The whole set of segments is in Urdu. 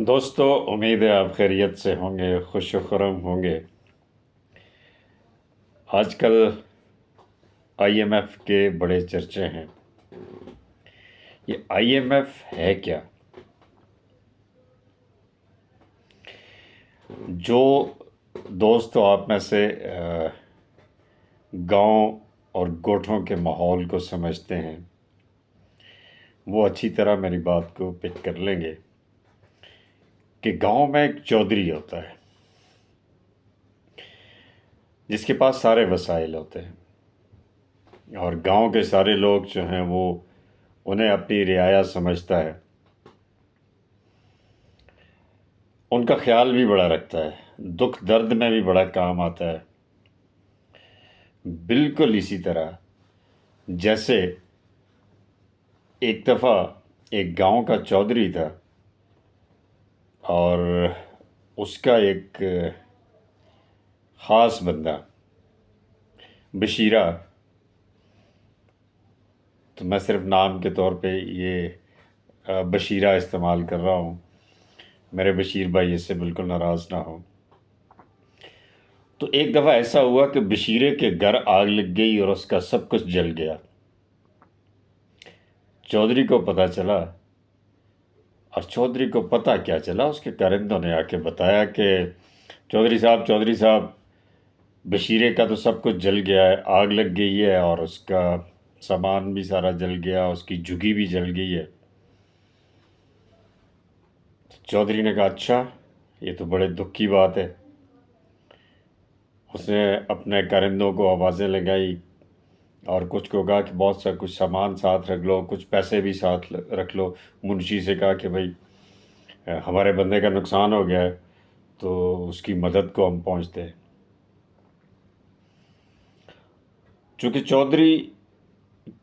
دوستو، امید ہے آپ خیریت سے ہوں گے، خوش و خرم ہوں گے۔ آج کل آئی ایم ایف کے بڑے چرچے ہیں۔ یہ آئی ایم ایف ہے کیا؟ جو دوست آپ میں سے گاؤں اور گوٹھوں کے ماحول کو سمجھتے ہیں وہ اچھی طرح میری بات کو پک کر لیں گے کہ گاؤں میں ایک چودھری ہوتا ہے جس کے پاس سارے وسائل ہوتے ہیں، اور گاؤں کے سارے لوگ جو ہیں وہ انہیں اپنی رعایا سمجھتا ہے، ان کا خیال بھی بڑا رکھتا ہے، دکھ درد میں بھی بڑا کام آتا ہے۔ بالکل اسی طرح جیسے ایک دفعہ ایک گاؤں کا چودھری تھا، اور اس کا ایک خاص بندہ بشیرہ، تو میں صرف نام کے طور پہ یہ بشیرہ استعمال کر رہا ہوں، میرے بشیر بھائی اس سے بالکل ناراض نہ ہوں۔ تو ایک دفعہ ایسا ہوا کہ بشیرے کے گھر آگ لگ گئی اور اس کا سب کچھ جل گیا۔ چودھری کو پتہ چلا، اور چودھری کو پتہ کیا چلا، اس کے کارندوں نے آ کے بتایا کہ چودھری صاحب بشیرے کا تو سب کچھ جل گیا ہے، آگ لگ گئی ہے، اور اس کا سامان بھی سارا جل گیا، اس کی جھگی بھی جل گئی ہے۔ چودھری نے کہا اچھا، یہ تو بڑے دکھ کی بات ہے۔ اس نے اپنے کارندوں کو آوازیں لگائی اور کچھ کو کہا کہ بہت سا کچھ سامان ساتھ رکھ لو، کچھ پیسے بھی ساتھ رکھ لو۔ منشی سے کہا کہ بھائی ہمارے بندے کا نقصان ہو گیا ہے تو اس کی مدد کو ہم پہنچتے ہیں۔ چونکہ چودھری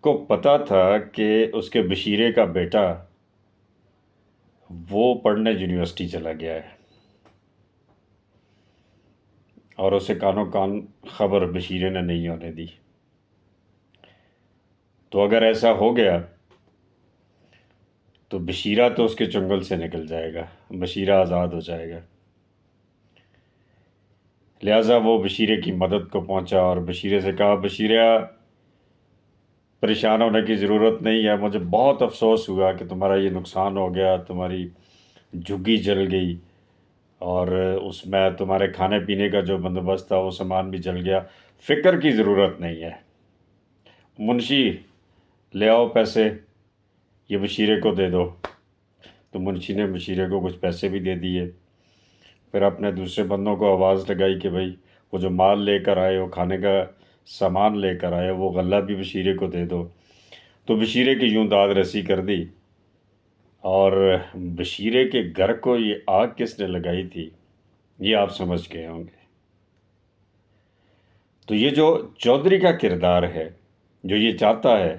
کو پتہ تھا کہ اس کے بشیرے کا بیٹا وہ پڑھنے یونیورسٹی چلا گیا ہے، اور اسے کانوں کان خبر بشیرے نے نہیں ہونے دی، تو اگر ایسا ہو گیا تو بشیرہ تو اس کے چنگل سے نکل جائے گا، بشیرہ آزاد ہو جائے گا۔ لہٰذا وہ بشیرے کی مدد کو پہنچا اور بشیرے سے کہا بشیرہ پریشان ہونے کی ضرورت نہیں ہے، مجھے بہت افسوس ہوا کہ تمہارا یہ نقصان ہو گیا، تمہاری جھگی جل گئی، اور اس میں تمہارے کھانے پینے کا جو بندوبست تھا وہ سامان بھی جل گیا۔ فکر کی ضرورت نہیں ہے، منشی لے آؤ پیسے، یہ بشیرے کو دے دو۔ تو منشی نے بشیرے کو کچھ پیسے بھی دے دیے، پھر اپنے دوسرے بندوں کو آواز لگائی کہ بھائی وہ جو مال لے کر آئے، وہ کھانے کا سامان لے کر آئے، وہ غلہ بھی بشیرے کو دے دو۔ تو بشیرے کی یوں داد رسی کر دی، اور بشیرے کے گھر کو یہ آگ کس نے لگائی تھی یہ آپ سمجھ گئے ہوں گے۔ تو یہ جو چودھری کا کردار ہے، جو یہ چاہتا ہے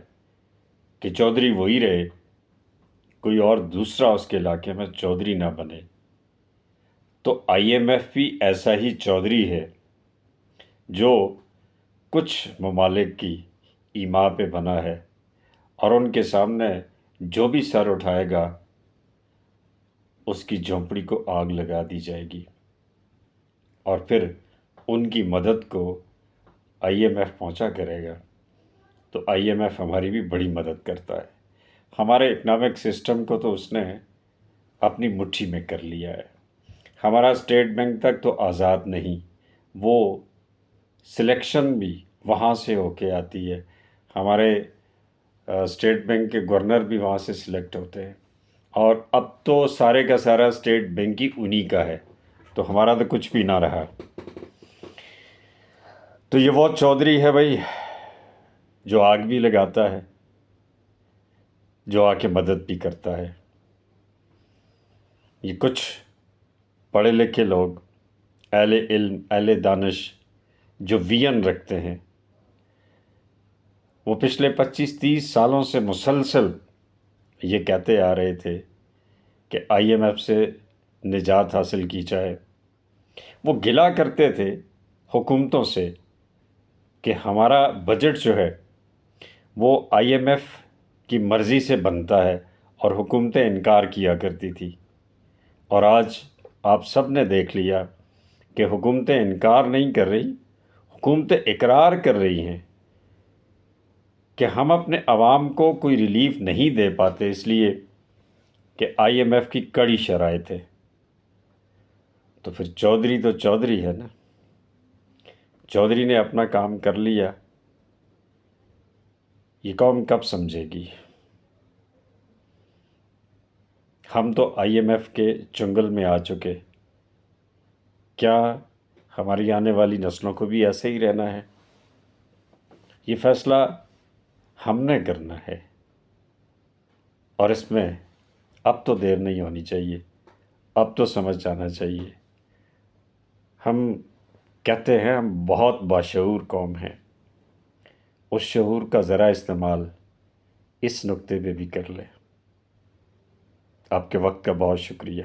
کہ چودھری وہی رہے، کوئی اور دوسرا اس کے علاقے میں چودھری نہ بنے، تو آئی ایم ایف بھی ایسا ہی چودھری ہے جو کچھ ممالک کی ایما پہ بنا ہے، اور ان کے سامنے جو بھی سر اٹھائے گا اس کی جھونپڑی کو آگ لگا دی جائے گی، اور پھر ان کی مدد کو آئی ایم ایف پہنچا کرے گا۔ تو آئی ایم ایف ہماری بھی بڑی مدد کرتا ہے۔ ہمارے اکنامک سسٹم کو تو اس نے اپنی مٹھی میں کر لیا ہے۔ ہمارا اسٹیٹ بینک تک تو آزاد نہیں، وہ سلیکشن بھی وہاں سے ہو کے آتی ہے، ہمارے اسٹیٹ بینک کے گورنر بھی وہاں سے سلیکٹ ہوتے ہیں، اور اب تو سارے کا سارا اسٹیٹ بینک ہی انہی کا ہے، تو ہمارا تو کچھ بھی نہ رہا۔ تو یہ وہ چودھری ہے بھائی جو آگ بھی لگاتا ہے، جو آ کے مدد بھی کرتا ہے۔ یہ کچھ پڑھے لکھے لوگ، اہل علم، اہل دانش جو ویژن رکھتے ہیں، وہ پچھلے 25-30 سالوں سے مسلسل یہ کہتے آ رہے تھے کہ آئی ایم ایف سے نجات حاصل کی جائے۔ وہ گلا کرتے تھے حکومتوں سے کہ ہمارا بجٹ جو ہے وہ آئی ایم ایف کی مرضی سے بنتا ہے، اور حکومتیں انکار کیا کرتی تھی، اور آج آپ سب نے دیکھ لیا کہ حکومتیں انکار نہیں کر رہی، حکومتیں اقرار کر رہی ہیں کہ ہم اپنے عوام کو کوئی ریلیف نہیں دے پاتے، اس لیے کہ آئی ایم ایف کی کڑی شرائط ہے۔ تو پھر چودھری تو چودھری ہے نا، چودھری نے اپنا کام کر لیا، یہ قوم کب سمجھے گی؟ ہم تو آئی ایم ایف کے چنگل میں آ چکے، کیا ہماری آنے والی نسلوں کو بھی ایسے ہی رہنا ہے؟ یہ فیصلہ ہم نے کرنا ہے، اور اس میں اب تو دیر نہیں ہونی چاہیے، اب تو سمجھ جانا چاہیے۔ ہم کہتے ہیں ہم بہت باشعور قوم ہیں، اس شعور کا ذرا استعمال اس نقطے پہ بھی کر لیں۔ آپ کے وقت کا بہت شکریہ۔